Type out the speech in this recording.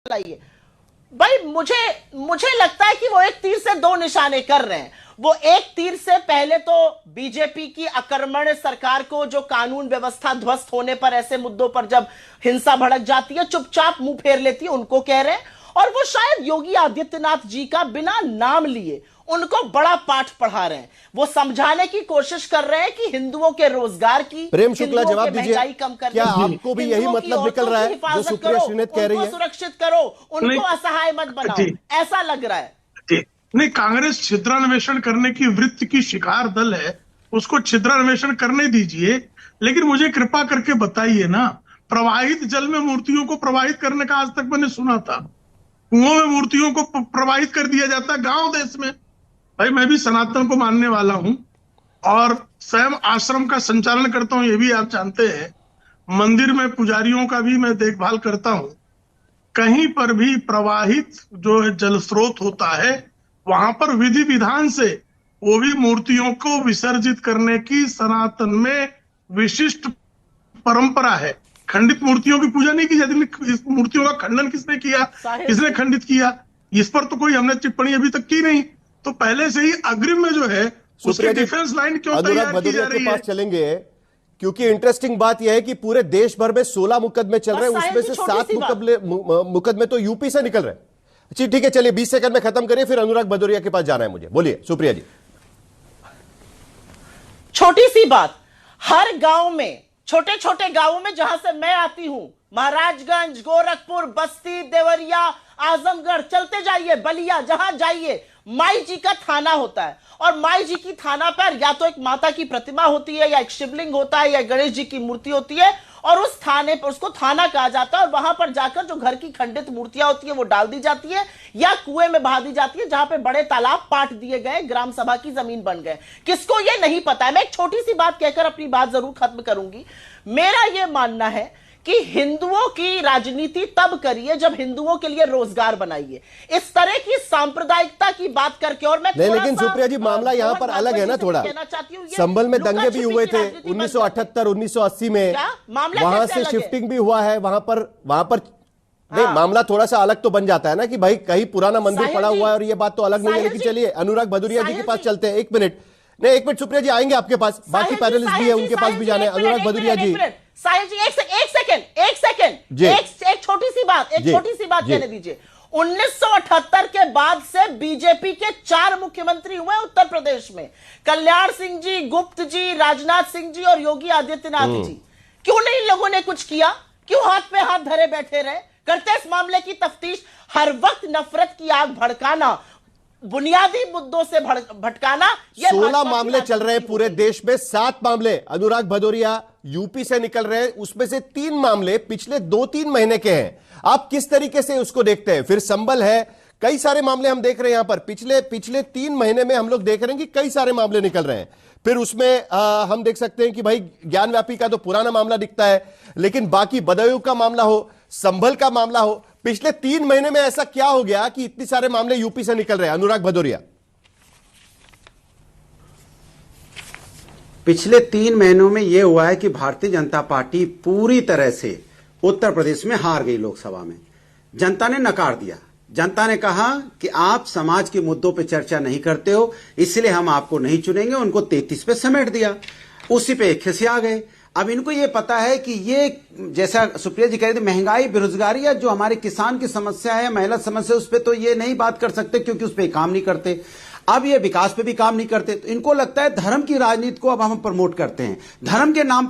लाइए भाई। मुझे लगता है कि वो एक तीर से दो निशाने कर रहे हैं। वो एक तीर से पहले तो बीजेपी की आक्रमण सरकार को, जो कानून व्यवस्था ध्वस्त होने पर, ऐसे मुद्दों पर जब हिंसा भड़क जाती है चुपचाप मुंह फेर लेती है, उनको कह रहे हैं। और वो शायद योगी आदित्यनाथ जी का बिना नाम लिए उनको बड़ा पाठ पढ़ा रहे हैं। वो समझाने की कोशिश कर रहे हैं कि हिंदुओं के रोजगार की, प्रेम शुक्ला जवाब दीजिए, महंगाई कम करने, क्या आपको भी यही मतलब निकल रहा है जो सुप्रिया श्रीनेत कह रही है? सुरक्षित करो, उनको असहाय मत बनाओ, ऐसा लग रहा है। नहीं, कांग्रेस छिद्रान्वेषण करने की वृत्ति की शिकार दल है, उसको छिद्रान्वेषण करने दीजिए। लेकिन मुझे कृपा करके बताइए ना, प्रवाहित जल में मूर्तियों को प्रवाहित करने का आज तक मैंने सुना था। कुओं में मूर्तियों को प्रवाहित कर दिया जाता है गांव देश में। भाई, मैं भी सनातन को मानने वाला हूं और स्वयं आश्रम का संचालन करता हूं, ये भी आप जानते हैं। मंदिर में पुजारियों का भी मैं देखभाल करता हूं। कहीं पर भी प्रवाहित जो है जल स्रोत होता है, वहां पर विधि विधान से वो भी मूर्तियों को विसर्जित करने की सनातन में विशिष्ट परंपरा है। खंडित मूर्तियों की पूजा नहीं की जाती। इस मूर्तियों का खंडन किसने किया, किसने खंडित किया, इस पर तो कोई हमने टिप्पणी अभी तक की नहीं। तो पहले से ही अग्रिम में जो है उसकी डिफेंस लाइन क्यों तैयार की जा रही है? पास चलेंगे, क्योंकि इंटरेस्टिंग बात यह है कि पूरे देश भर में 16 मुकदमे चल रहे हैं, उसमें से 7 मुकदमे तो यूपी से निकल रहे हैं। जी ठीक है, चलिए 20 सेकंड में खत्म करिए, फिर अनुराग भदौरिया के पास जाना है मुझे। बोलिए सुप्रिया जी। छोटी सी बात, हर गांव में, छोटे छोटे गांवों में जहां से मैं आती हूं, महाराजगंज, गोरखपुर, बस्ती, देवरिया, आजमगढ़, चलते जाइए, बलिया, जहां जाइए माई जी का थाना होता है। और माई जी की थाना पर या तो एक माता की प्रतिमा होती है, या एक शिवलिंग होता है, या गणेश जी की मूर्ति होती है। और उस थाने पर, उसको थाना कहा जाता है, और वहां पर जाकर जो घर की खंडित मूर्तियां होती है वो डाल दी जाती है या कुएं में बहा दी जाती है, जहां पे बड़े तालाब पाट दिए गए, ग्राम सभा की जमीन बन गए। किसको ये नहीं पता है? मैं एक छोटी सी बात कहकर अपनी बात जरूर खत्म करूंगी। मेरा यह मानना है कि हिंदुओं की राजनीति तब करिए जब हिंदुओं के लिए रोजगार बनाइए। इस तरह की सांप्रदायिकता की बात करके, और मैं नहीं, लेकिन सुप्रिया जी मामला यहां पर अलग है ना थोड़ा। संभल में दंगे भी हुए थे 1978 1980 में, वहां से शिफ्टिंग भी हुआ है। वहां पर नहीं, मामला थोड़ा सा अलग तो बन जाता है ना कि भाई कहीं पुराना मंदिर पड़ा हुआ है, और ये बात तो अलग नहीं है। लेकिन चलिए अनुराग भदौरिया जी के पास चलते हैं। एक मिनट, नहीं एक मिनट सुप्रिया जी, आएंगे आपके पास, बाकी पैनलिस्ट भी है, उनके पास भी जाने। अनुराग भदौरिया जी, साहिल जी, एक सेकंड, एक छोटी सी बात कहने दीजिए। 1978 के बाद से बीजेपी के 4 मुख्यमंत्री हुए उत्तर प्रदेश में, कल्याण सिंह जी, गुप्त जी, राजनाथ सिंह जी और योगी आदित्यनाथ जी। क्यों नहीं लोगों ने कुछ किया? क्यों हाथ पे हाथ धरे बैठे रहे? करते इस मामले की तफ्तीश। हर वक्त नफरत की आग भड़काना, बुनियादी मुद्दों से भटकाना, ये 16 मामले चल रहे हैं पूरे देश में। 7 मामले अनुराग भदौरिया यूपी से निकल रहे हैं, उसमें से 3 मामले पिछले 2-3 महीने के हैं। आप किस तरीके से उसको देखते हैं? फिर संबल है, कई सारे मामले हम देख रहे हैं यहां पर। पिछले 3 महीने में हम लोग देख रहे हैं कि कई सारे मामले निकल रहे हैं। फिर उसमें हम देख सकते हैं कि भाई ज्ञानव्यापी का तो पुराना मामला दिखता है, लेकिन बाकी बदायूं का मामला हो, संभल का मामला हो, पिछले 3 महीने में ऐसा क्या हो गया कि इतने सारे मामले यूपी से निकल रहे हैं? अनुराग भदौरिया। पिछले 3 महीनों में यह हुआ है कि भारतीय जनता पार्टी पूरी तरह से उत्तर प्रदेश में हार गई। लोकसभा में जनता ने नकार दिया। जनता ने कहा कि आप समाज के मुद्दों पर चर्चा नहीं करते हो, इसलिए हम आपको नहीं चुनेंगे। उनको 33 पे समेट दिया, उसी पे एक खिसिया गए। अब इनको ये पता है कि ये, जैसा सुप्रिया जी कह रही थी, महंगाई, बेरोजगारी या जो हमारे किसान की समस्या है, महिला समस्या, उस पर तो ये नहीं बात कर सकते क्योंकि उस पर काम नहीं करते। अब ये विकास पे भी काम नहीं करते। तो इनको लगता है धर्म की राजनीति को अब हम प्रमोट करते हैं, धर्म के नाम